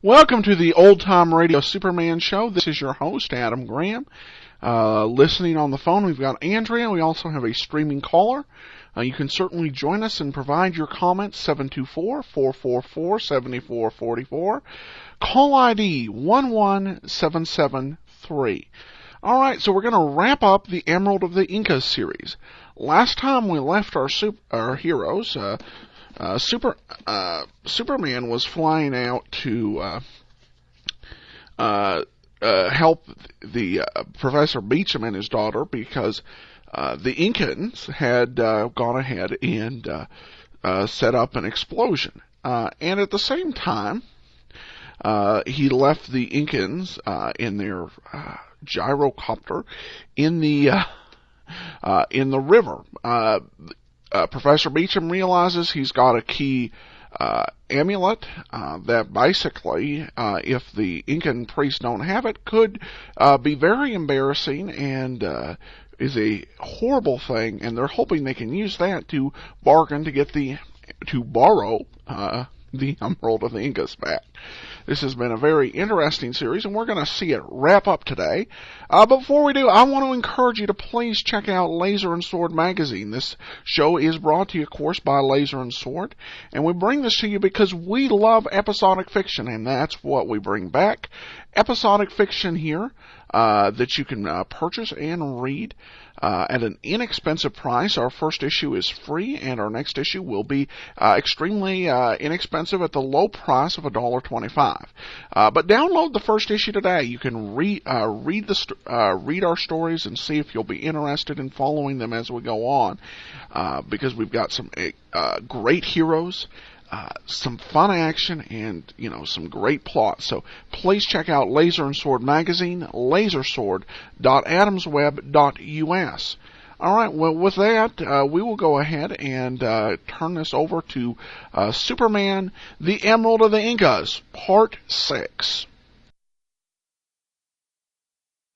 Welcome to the Old Time Radio Superman Show. This is your host, Adam Graham. Listening on the phone, we've got Andrea. We also have a streaming caller. You can certainly join us and provide your comments, 724-444-7444. Call ID 11773. All right, so we're going to wrap up the Emerald of the Incas series. Last time we left our heroes, Superman was flying out to help the Professor Beecham and his daughter because the Incans had gone ahead and set up an explosion. And at the same time, he left the Incans in their gyrocopter in the river. Professor Beecham realizes he's got a key amulet that basically, if the Incan priests don't have it, could be very embarrassing and is a horrible thing, and they're hoping they can use that to bargain to borrow the Emerald of the Incas back. This has been a very interesting series, and we're going to see it wrap up today. But before we do, I want to encourage you to please check out Laser and Sword magazine. This show is brought to you, of course, by Laser and Sword, and we bring this to you because we love episodic fiction, and that's what we bring back. Episodic fiction here that you can purchase and read at an inexpensive price. Our first issue is free, and our next issue will be extremely inexpensive at the low price of $1.25. But download the first issue today. You can read our stories and see if you'll be interested in following them as we go on, because we've got some great heroes. Some fun action and, some great plots. So please check out Laser and Sword magazine, lasersword.adamsweb.us. All right, well, with that, we will go ahead and turn this over to Superman, the Emerald of the Incas, Part 6.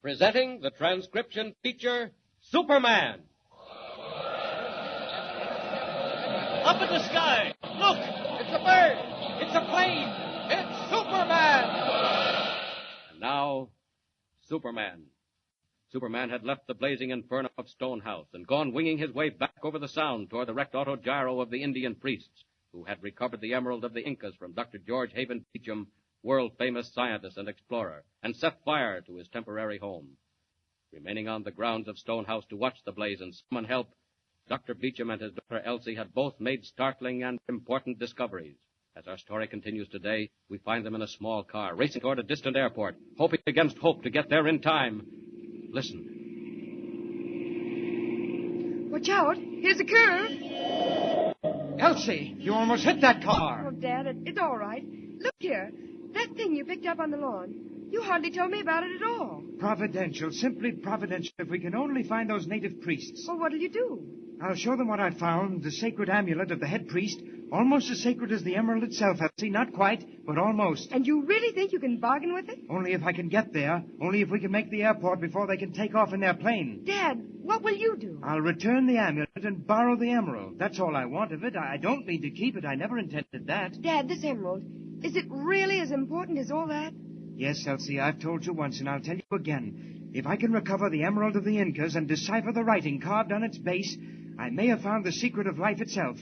Presenting the transcription feature, Superman. Up in the sky, look! It's a bird! It's a plane! It's Superman! And now, Superman. Superman had left the blazing inferno of Stonehouse and gone winging his way back over the Sound toward the wrecked autogyro of the Indian priests, who had recovered the Emerald of the Incas from Dr. George Haven Beecham, world-famous scientist and explorer, and set fire to his temporary home. Remaining on the grounds of Stonehouse to watch the blaze and summon help, Dr. Beecham and his daughter Elsie had both made startling and important discoveries. As our story continues today, we find them in a small car, racing toward a distant airport, hoping against hope to get there in time. Listen. Watch out. Here's a curve. Elsie, you almost hit that car. Oh, Dad, it's all right. Look here. That thing you picked up on the lawn. You hardly told me about it at all. Providential, simply providential. If we can only find those native priests. Well, what'll you do? I'll show them what I found, the sacred amulet of the head priest, almost as sacred as the emerald itself, Elsie. Not quite, but almost. And you really think you can bargain with it? Only if I can get there. Only if we can make the airport before they can take off in their plane. Dad, what will you do? I'll return the amulet and borrow the emerald. That's all I want of it. I don't mean to keep it. I never intended that. Dad, this emerald, is it really as important as all that? Yes, Elsie, I've told you once, and I'll tell you again. If I can recover the Emerald of the Incas and decipher the writing carved on its base, I may have found the secret of life itself.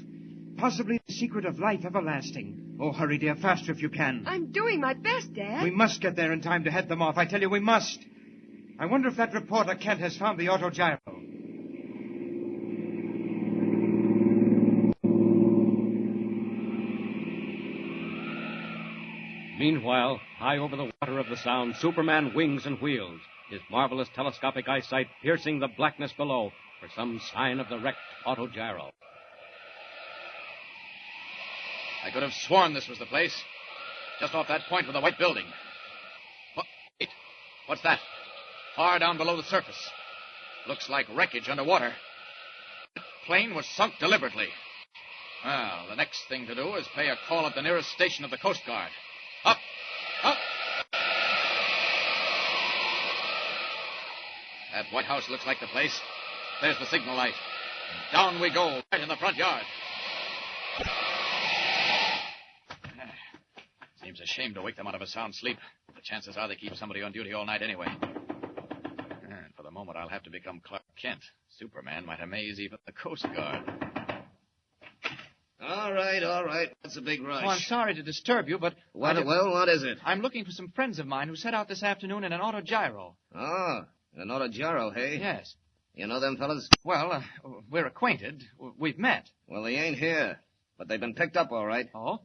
Possibly the secret of life everlasting. Oh, hurry, dear, faster if you can. I'm doing my best, Dad. We must get there in time to head them off. I tell you, we must. I wonder if that reporter, Kent, has found the autogyro. Meanwhile, high over the water of the Sound, Superman wings and wheels, his marvelous telescopic eyesight piercing the blackness below for some sign of the wrecked autogyro. I could have sworn this was the place. Just off that point with the white building. Wait, what's that? Far down below the surface. Looks like wreckage underwater. The plane was sunk deliberately. Well, the next thing to do is pay a call at the nearest station of the Coast Guard. Up! Up! That White House looks like the place. There's the signal light. Down we go, right in the front yard. Seems a shame to wake them out of a sound sleep. The chances are they keep somebody on duty all night anyway. And for the moment, I'll have to become Clark Kent. Superman might amaze even the Coast Guard. All right. What's the big rush? Oh, I'm sorry to disturb you, but... What is it? I'm looking for some friends of mine who set out this afternoon in an autogyro. Oh, an autogyro, hey? Yes. You know them fellas? Well, we're acquainted. We've met. Well, they ain't here, but they've been picked up all right. Oh?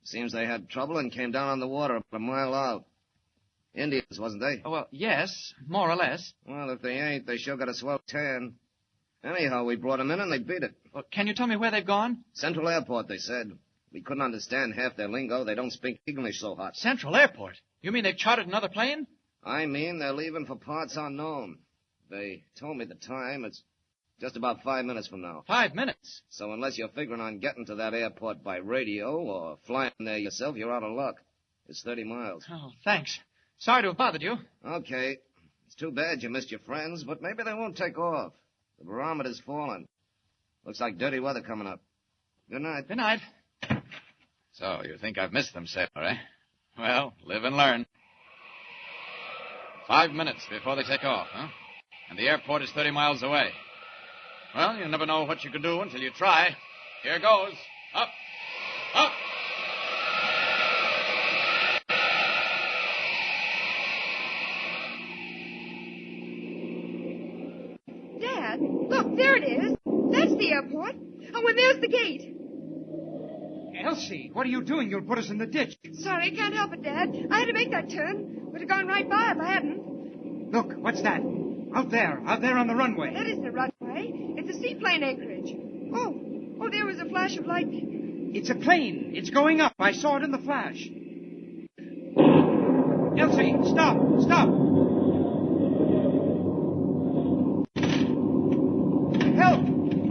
Seems they had trouble and came down on the water about a mile out. Indians, wasn't they? Oh, well, yes, more or less. Well, if they ain't, they sure got a swell tan. Anyhow, we brought them in and they beat it. Well, can you tell me where they've gone? Central Airport, they said. We couldn't understand half their lingo. They don't speak English so hot. Central Airport? You mean they've chartered another plane? I mean, they're leaving for parts unknown. They told me the time. It's just about 5 minutes from now. 5 minutes? So unless you're figuring on getting to that airport by radio or flying there yourself, you're out of luck. It's 30 miles. Oh, thanks. Sorry to have bothered you. Okay. It's too bad you missed your friends, but maybe they won't take off. The barometer's falling. Looks like dirty weather coming up. Good night. Good night. So, you think I've missed them, sailor, eh? Well, live and learn. 5 minutes before they take off, huh? And the airport is 30 miles away. Well, you never know what you can do until you try. Here goes. Up. Up. Dad, look, there it is. That's the airport. Oh, and there's the gate. Elsie, what are you doing? You'll put us in the ditch. Sorry, can't help it, Dad. I had to make that turn. Would have gone right by if I hadn't. Look, what's that? Out there on the runway. That isn't a runway. It's a seaplane anchorage. Oh, there was a flash of lightning. It's a plane. It's going up. I saw it in the flash. Elsie, stop.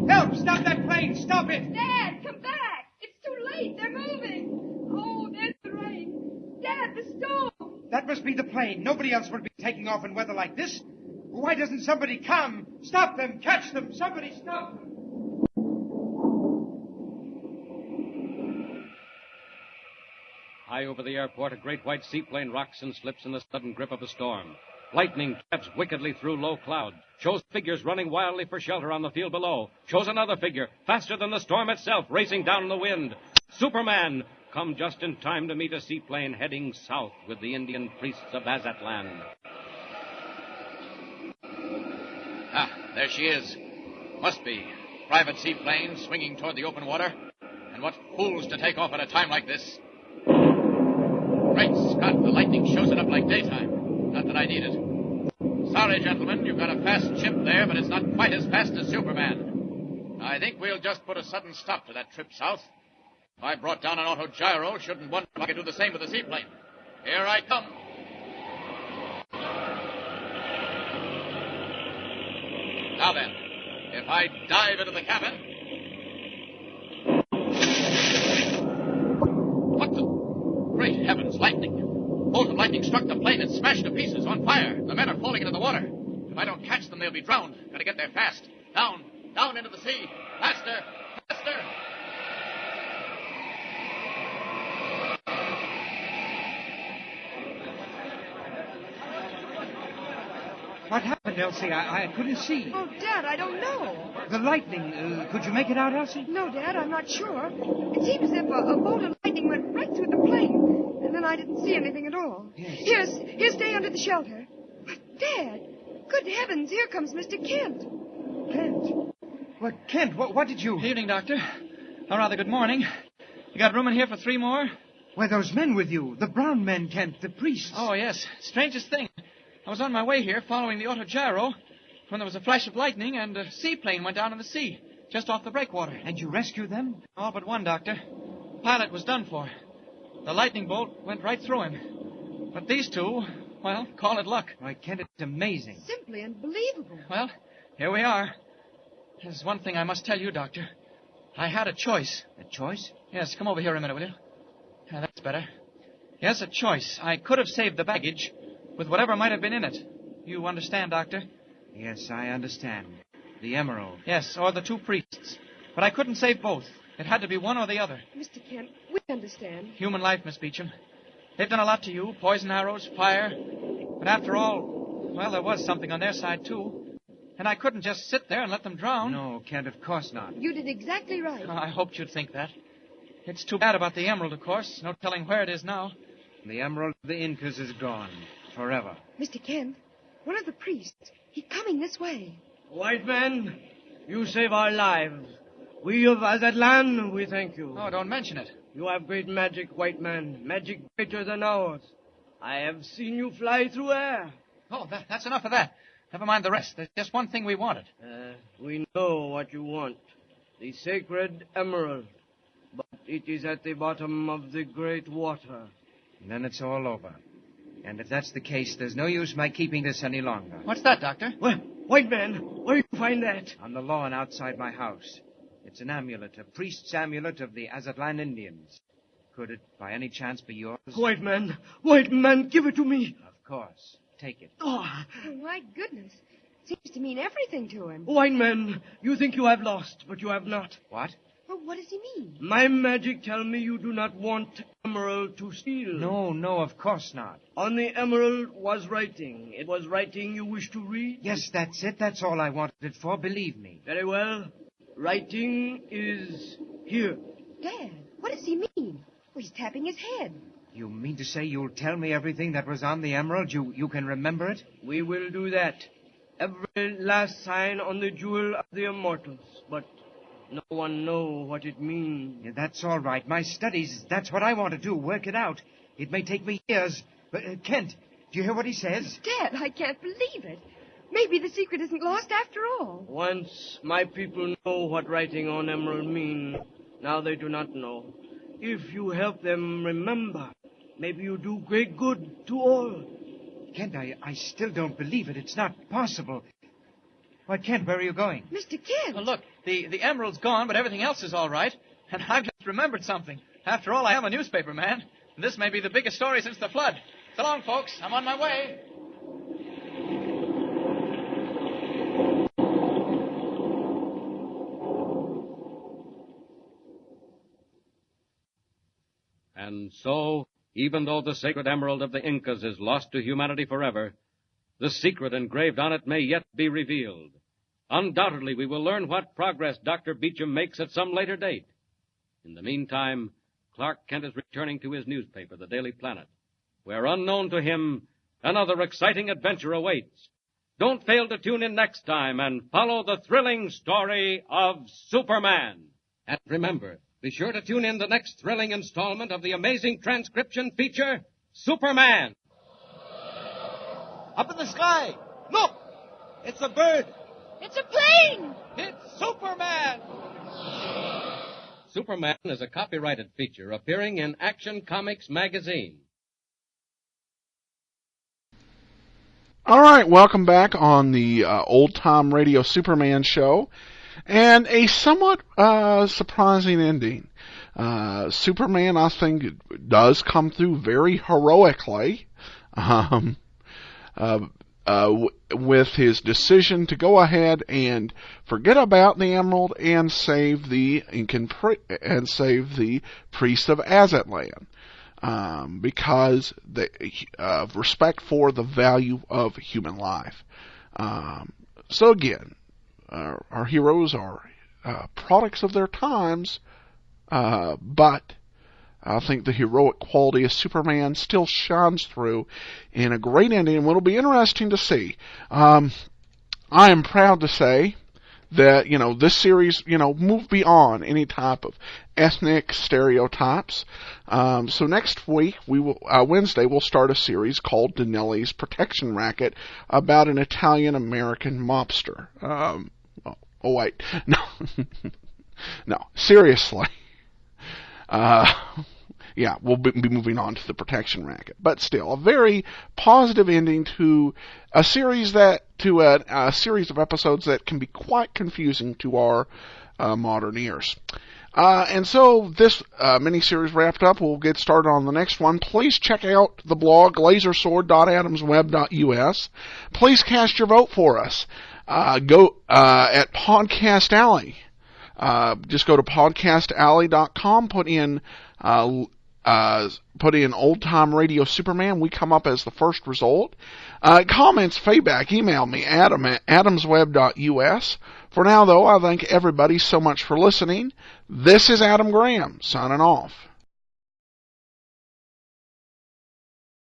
Help, stop that plane. Stop it. Dad, come back. It's too late. They're moving. Oh, there's the rain. Dad, the storm. That must be the plane. Nobody else would be taking off in weather like this. Why doesn't somebody come? Stop them. Catch them. Somebody stop them. High over the airport, a great white seaplane rocks and slips in the sudden grip of a storm. Lightning traps wickedly through low cloud, shows figures running wildly for shelter on the field below, shows another figure, faster than the storm itself, racing down the wind. Superman, come just in time to meet a seaplane heading south with the Indian priests of Azatlan. Ah, there she is. Must be. Private seaplane swinging toward the open water. And what fools to take off at a time like this. Great Scott, the lightning shows it up like daytime. Not that I need it. Sorry, gentlemen, you've got a fast ship there, but it's not quite as fast as Superman. I think we'll just put a sudden stop to that trip south. If I brought down an autogyro, shouldn't wonder if I could do the same with a seaplane. Here I come. Now then, if I dive into the cabin... What the... Great heavens, lightning. Bolt of lightning struck the plane and smashed to pieces, on fire. The men are falling into the water. If I don't catch them, they'll be drowned. Gotta get there fast. Down into the sea. Faster. What happened, Elsie? I couldn't see. Oh, Dad, I don't know. The lightning. Could you make it out, Elsie? No, Dad, I'm not sure. It seemed as if a bolt of lightning went right through the plane. And then I didn't see anything at all. Yes. Here, stay under the shelter. But, Dad, good heavens, here comes Mr. Kent. Kent? What, Kent, what did you... Evening, Doctor. Or rather, good morning. You got room in here for 3 more? Why, those men with you. The brown men, Kent, the priests. Oh, yes. Strangest thing. I was on my way here following the autogyro when there was a flash of lightning and a seaplane went down in the sea, just off the breakwater. And you rescued them? All but one, Doctor. Pilot was done for. The lightning bolt went right through him. But these two, well, call it luck. Why, Kent, it's amazing. Simply unbelievable. Well, here we are. There's one thing I must tell you, Doctor. I had a choice. A choice? Yes, come over here a minute, will you? Yeah, that's better. Yes, a choice. I could have saved the baggage with whatever might have been in it. You understand, Doctor? Yes, I understand. The emerald. Yes, or the 2 priests. But I couldn't save both. It had to be one or the other. Mr. Kent, we understand. Human life, Miss Beecham. They've done a lot to you, poison arrows, fire. But after all, well, there was something on their side, too. And I couldn't just sit there and let them drown. No, Kent, of course not. You did exactly right. Oh, I hoped you'd think that. It's too bad about the emerald, of course. No telling where it is now. The emerald of the Incas is gone. Forever. Mr. Kent, one of the priests, he's coming this way. White man, you save our lives. We of Azatlan, we thank you. Oh, don't mention it. You have great magic, white man. Magic greater than ours. I have seen you fly through air. Oh, that's enough of that. Never mind the rest. There's just one thing we wanted. We know what you want. The sacred emerald. But it is at the bottom of the great water. And then it's all over. And if that's the case, there's no use my keeping this any longer. What's that, Doctor? Well, white man, where did you find that? On the lawn outside my house. It's an amulet, a priest's amulet of the Azatlan Indians. Could it, by any chance, be yours? White man, give it to me. Of course. Take it. Oh, My goodness. Seems to mean everything to him. white man, you think you have lost, but you have not. What? Well, what does he mean? My magic tell me you do not want emerald to steal. No, of course not. On the emerald was writing. It was writing you wish to read? Yes, that's it. That's all I wanted it for, believe me. Very well. Writing is here. Dad, what does he mean? Well, he's tapping his head. You mean to say you'll tell me everything that was on the emerald? You can remember it? We will do that. Every last sign on the jewel of the immortals. But no one know what it means. Yeah, that's all right. My studies, that's what I want to do, work it out. It may take me years. But, Kent, do you hear what he says? Dad, I can't believe it. Maybe the secret isn't lost after all. Once my people know what writing on emerald mean. Now they do not know. If you help them remember, maybe you do great good to all. Kent, I still don't believe it. It's not possible. Why, Kent, where are you going? Mr. Kent. Well, look, the emerald's gone, but everything else is all right. And I've just remembered something. After all, I am a newspaper man. And this may be the biggest story since the flood. So long, folks. I'm on my way. And so, even though the sacred emerald of the Incas is lost to humanity forever, the secret engraved on it may yet be revealed. Undoubtedly, we will learn what progress Dr. Beecham makes at some later date. In the meantime, Clark Kent is returning to his newspaper, the Daily Planet, where, unknown to him, another exciting adventure awaits. Don't fail to tune in next time and follow the thrilling story of Superman. And remember, be sure to tune in the next thrilling installment of the amazing transcription feature, Superman. Up in the sky. Look! It's a bird. It's a plane! It's Superman! Superman is a copyrighted feature appearing in Action Comics magazine. All right, welcome back on the Old Time Radio Superman show. And a somewhat surprising ending. Superman, I think, does come through very heroically with his decision to go ahead and forget about the emerald and save the Incan save the priest of Azatlan. Because of respect for the value of human life. So again, our heroes are products of their times, but I think the heroic quality of Superman still shines through in a great ending, and it'll be interesting to see. I am proud to say that, this series, moved beyond any type of ethnic stereotypes. So next week, Wednesday, we'll start a series called Dinelli's Protection Racket about an Italian-American mobster. Oh, wait. No. No, seriously. Yeah, we'll be moving on to the Protection Racket. But still, a very positive ending to a series a series of episodes that can be quite confusing to our modern ears. And so this miniseries wrapped up. We'll get started on the next one. Please check out the blog, lasersword.adamsweb.us. Please cast your vote for us. Go at Podcast Alley. Just go to podcastalley.com, put in put in Old Time Radio Superman. We come up as the first result. Comments, feedback, email me, Adam at adamsweb.us. For now, though, I thank everybody so much for listening. This is Adam Graham, signing off.